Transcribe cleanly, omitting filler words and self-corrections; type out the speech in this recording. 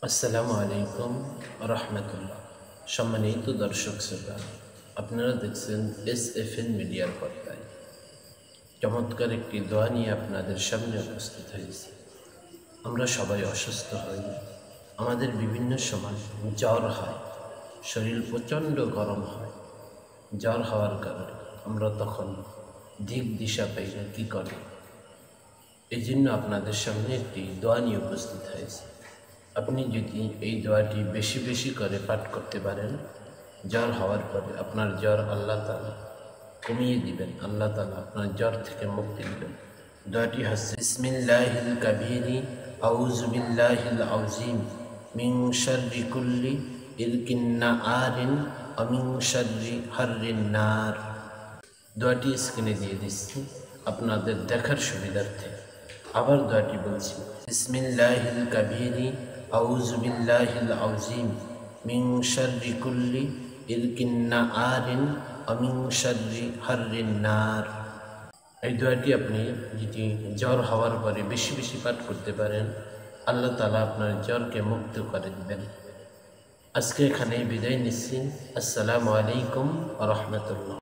আসসালামু আলাইকুম রহমতুল্লাহ। সম্মানিত দর্শক শ্রোতা, আপনারা দেখছেন SFN মিডিয়ার পর্দায় চমৎকার একটি দোয়া নিয়ে আপনাদের সামনে উপস্থিত হয়েছি। আমরা সবাই অসুস্থ হই, আমাদের বিভিন্ন সময় জ্বর হয়, শরীর প্রচণ্ড গরম হয়। জ্বর হওয়ার কারণে আমরা তখন দিক দিশা পাই না কী করে। এই জন্য আপনাদের সামনে একটি দোয়া নিয়ে উপস্থিত হয়েছি। আপনি যদি এই দোয়াটি বেশি বেশি করে পাঠ করতে পারেন, জ্বর হওয়ার পরে আপনার জ্বর আল্লাহ তাআলা কমিয়ে দিবেন, আল্লাহ তাআলা আপনার জ্বর থেকে মুক্তি দিবেন। দোয়াটি হচ্ছে বিসমিল্লাহিল কাবীরি আউযু বিল্লাহিল আযীম মিন শাররি কুল্লি ইরকিন্নাআরিন ওয়া মিন শাররি হাররিন নার। দোয়াটি স্ক্রিনে দিয়ে দিচ্ছি আপনাদের দেখার সুবিধার্থে। আবার দোয়াটি বলছি, বিসমিল্লাহিল কাবীরি আউযু বিল্লাহিল আযীম মিন শাররি কুল্লি ইরকিন্নাআরিন ওয়া মিন শাররি হাররিন নার। এই দোয়াটি আপনি যদি জ্বর হওয়ার পরে বেশি বেশি পাঠ করতে পারেন, আল্লাহ তাআলা আপনার জ্বরকে মুক্ত করে দিবেন। আজকে এখানেই বিদায় নিচ্ছি। আসসালামু আলাইকুম ওয়া রাহমাতুল্লাহ।